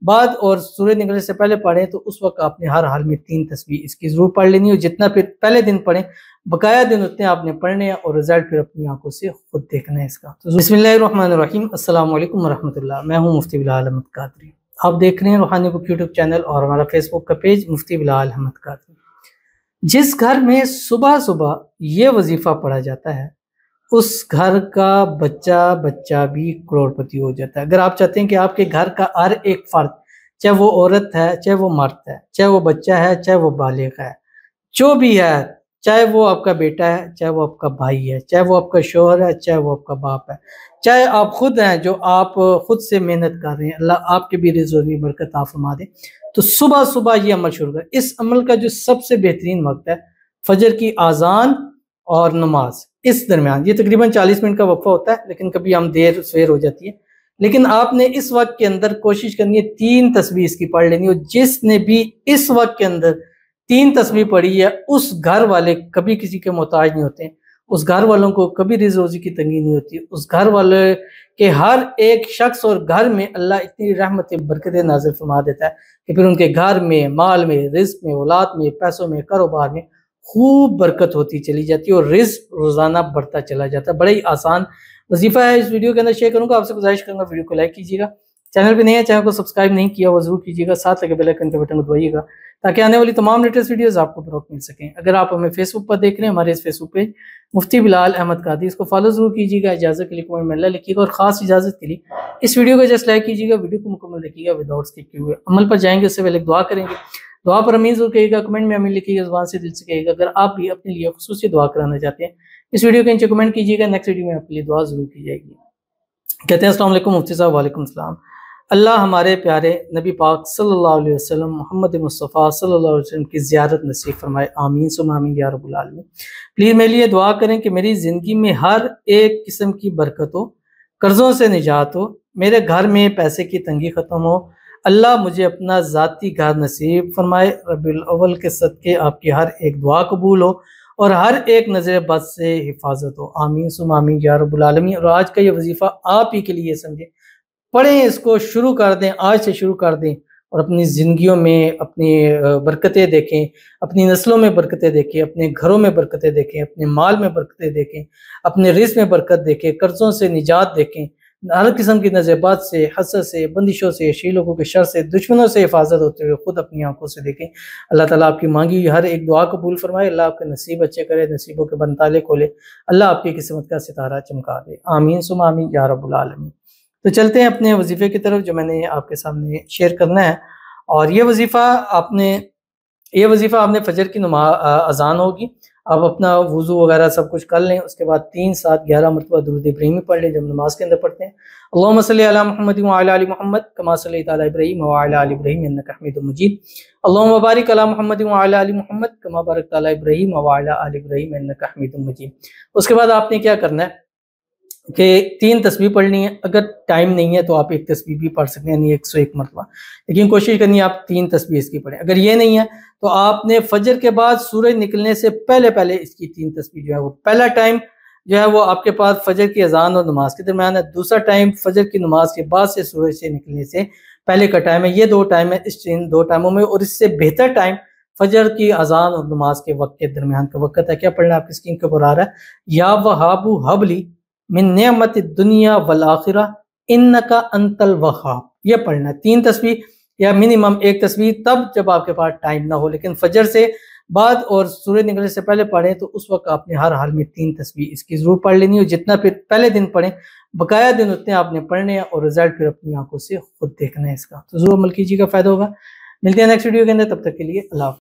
بعد اور سورج نکلنے سے پہلے پڑھیں تو اس وقت آپ نے ہر حال میں 3 تسبیح اس کی ضرور پڑھ لینی، اور جتنا پھر پہلے دن پڑھیں بقایا دن اتنے آپ نے پڑھنے ہیں، اور رزلٹ پھر اپنی آنکھوں سے خود دیکھنا ہے اس کا۔ تو بسم اللہ الرحمن الرحیم، السلام علیکم ورحمۃ اللہ، میں ہوں مفتی بلال احمد قادری۔ آپ دیکھ رہے ہیں روحانی بک یوٹیوب چینل اور ہمارا فیس بک کا پیج مفتی بلال احمد قادری۔ جس گھر میں صبح صبح یہ وظیفہ پڑھا جاتا ہے اس گھر کا بچہ بھی کروڑ پتی ہو جاتا ہے۔ اگر آپ چاہتے ہیں کہ آپ کے گھر کا ہر ایک فرد، چاہے وہ عورت ہے، چاہے وہ مرد ہے، چاہے وہ بچہ ہے، چاہے وہ بالغ ہے، جو بھی ہے، چاہے وہ آپ کا بیٹا ہے، چاہے وہ آپ کا بھائی ہے، چاہے وہ آپ کا شوہر ہے، چاہے وہ آپ کا باپ ہے، چاہے آپ خود ہیں جو آپ خود سے محنت کر رہے ہیں، اللہ آپ کے بھی رزق میں برکت عطا فرما دے، تو صبح صبح یہ عمل شروع کریں۔ اس عمل کا جو سب سے بہترین وقت ہے فجر کی اذان اور نماز، اس درمیان، یہ تقریباً 40 منٹ کا وقفہ ہوتا ہے، لیکن کبھی ہم دیر سویر ہو جاتی ہے، لیکن آپ نے اس وقت کے اندر کوشش کرنی ہے 3 تسبیح اس کی پڑھ لینی، اور جس نے بھی اس وقت کے اندر 3 تسبیح پڑھی ہے اس گھر والے کبھی کسی کے محتاج نہیں ہوتے ہیں، اس گھر والوں کو کبھی رزق روزی کی تنگی نہیں ہوتی، اس گھر والے کہ ہر ایک شخص اور گھر میں اللہ اتنی رحمت برکتیں نازل فرما دیتا ہے کہ پھر ان کے گھر میں، مال میں، رزق میں، اولاد میں، پیسوں میں، کاروبار میں خوب برکت ہوتی چلی جاتی ہے، اور رزق روزانہ بڑھتا چلا جاتا ہے۔ بڑا ہی آسان وظیفہ ہے، اس ویڈیو کے اندر شیئر کروں گا، آپ سے گزارش کروں گا ویڈیو کو لائک کیجیے گا، چینل پہ نہیں ہے چینل کو سبسکرائب نہیں کیا وہ ضرور کیجیے گا، ساتھ لگے بیل آئیکن کے بٹن کو دبائیے گا تاکہ آنے والی تمام لیٹسٹ ویڈیوز آپ کو بروقت مل سکیں۔ اگر آپ ہمیں فیس بک پر دیکھ رہے ہیں، ہمارے اس فیس بک پیج مفتی بلال احمد قادری، اس کو فالو ضرور کیجیے گا، اجازت کے لیے کمنٹ میں اللہ لکھیے گا، اور خاص اجازت کے لیے اس ویڈیو کو جسٹ لائک کیجیے گا، ویڈیو کو مکمل دیکھیے گا وداؤٹ اسکپ کیے ہوئے۔ عمل پر جائیں گے اس سے پہلے ایک دعا کریں گے، دعا پر امین ضرور کہیے گا، کمنٹ میں امین لکھیے گا، زبان سے دل سے کہیے گا۔ اگر آپ بھی اپنے لیے خصوصی دعا کرانا چاہتے ہیں اس ویڈیو کے نیچے کمنٹ کیجیے گا، نیکسٹ ویڈیو میں آپ کے لیے دعا ضرور کی جائے گی۔ کہتے ہیں السلام علیکم مفتی صاحب۔ وعلیکم السلام۔ اللہ ہمارے پیارے نبی پاک صلی اللہ علیہ وسلم، محمد مصطفیٰ صلی اللہ علیہ وسلم کی زیارت نصیب فرمائے، آمین ثم آمین یا رب العالمین۔ پلیز میرے لیے دعا کریں کہ میری زندگی میں ہر ایک قسم کی برکت ہو، قرضوں سے نجات ہو، میرے گھر میں پیسے کی تنگی ختم ہو، اللہ مجھے اپنا ذاتی گھر نصیب فرمائے، ربیع الاول کے صدقے آپ کی ہر ایک دعا قبول ہو، اور ہر ایک نظر بد سے حفاظت ہو، آمین ثم آمین یا رب العالمین۔ اور آج کا یہ وظیفہ آپ ہی کے لیے سمجھیں، پڑھیں، اس کو شروع کر دیں، آج سے شروع کر دیں، اور اپنی زندگیوں میں اپنی برکتیں دیکھیں، اپنی نسلوں میں برکتیں دیکھیں، اپنے گھروں میں برکتیں دیکھیں، اپنے مال میں برکتیں دیکھیں، اپنے رزق میں برکت دیکھیں، قرضوں سے نجات دیکھیں، ہر قسم کی نظر بد سے، حسد سے، بندشوں سے، شی لوگوں کے شر سے، دشمنوں سے حفاظت ہوتے ہوئے خود اپنی آنکھوں سے دیکھیں۔ اللہ تعالیٰ آپ کی مانگی ہوئی ہر ایک دعا قبول فرمائے، اللہ آپ کے نصیب اچھے کرے، نصیبوں کے بند تالے کھولے، اللہ آپ کی قسمت کا ستارہ چمکا دے، آمین ثم آمین یا رب العالمین۔ تو چلتے ہیں اپنے وظیفے کی طرف جو میں نے آپ کے سامنے شیئر کرنا ہے، اور یہ وظیفہ آپ نے فجر کی اذان ہوگی، آپ اپنا وضو وغیرہ سب کچھ کر لیں، اس کے بعد 3 7 11 مرتبہ درود ابراہیمی پڑھ لیں جب نماز کے اندر پڑھتے ہیں۔ اللہم صلی علی محمد وعلی آل محمد کما صلیت علی ابراہیم وعلی آل ابراہیم انک حمید مجید، اللہم بارک علی محمد وعلی آل محمد کما بارکت علی ابراہیم وعلی آل ابراہیم انک حمید مجید۔ اس کے بعد آپ نے کیا کرنا ہے کہ 3 تسبیح پڑھنی ہے، اگر ٹائم نہیں ہے تو آپ 1 تسبیح بھی پڑھ سکتے ہیں، یعنی 101 مرتبہ، لیکن کوشش کرنی ہے آپ 3 تسبیح اس کی پڑھیں۔ اگر یہ نہیں ہے تو آپ نے فجر کے بعد سورج نکلنے سے پہلے اس کی 3 تسبیح جو ہے وہ پہلا ٹائم جو ہے وہ آپ کے پاس فجر کی اذان اور نماز کے درمیان ہے، دوسرا ٹائم فجر کی نماز کے بعد سے سورج سے نکلنے سے پہلے کا ٹائم ہے، یہ 2 ٹائم ہے اس 2 ٹائموں میں، اور اس سے بہتر ٹائم فجر کی اذان اور نماز کے وقت کے درمیان کا وقت ہے۔ کیا پڑھنا ہے آپ کی اسکرین کے اوپر آ رہا ہے، یا وہاب ہب لی من نعمت الدنیا والآخرہ انکا انت الوہاب، یہ پڑھنا ہے 3 تسبیح یا منیمم 1 تسبیح تب جب آپ کے پاس ٹائم نہ ہو، لیکن فجر سے بعد اور سورج نکلنے سے پہلے پڑھیں تو اس وقت آپ نے ہر حال میں 3 تسبیح اس کی ضرور پڑھ لینی، اور جتنا پھر پہلے دن پڑھیں بقایا دن اتنے آپ نے پڑھنے ہیں، اور رزلٹ پھر اپنی آنکھوں سے خود دیکھنا ہے اس کا۔ تو ضرور عمل کیجیے گا، فائدہ ہوگا۔ ملتے ہیں نیکسٹ ویڈیو کے اندر، تب تک کے لیے اللہ حافظ۔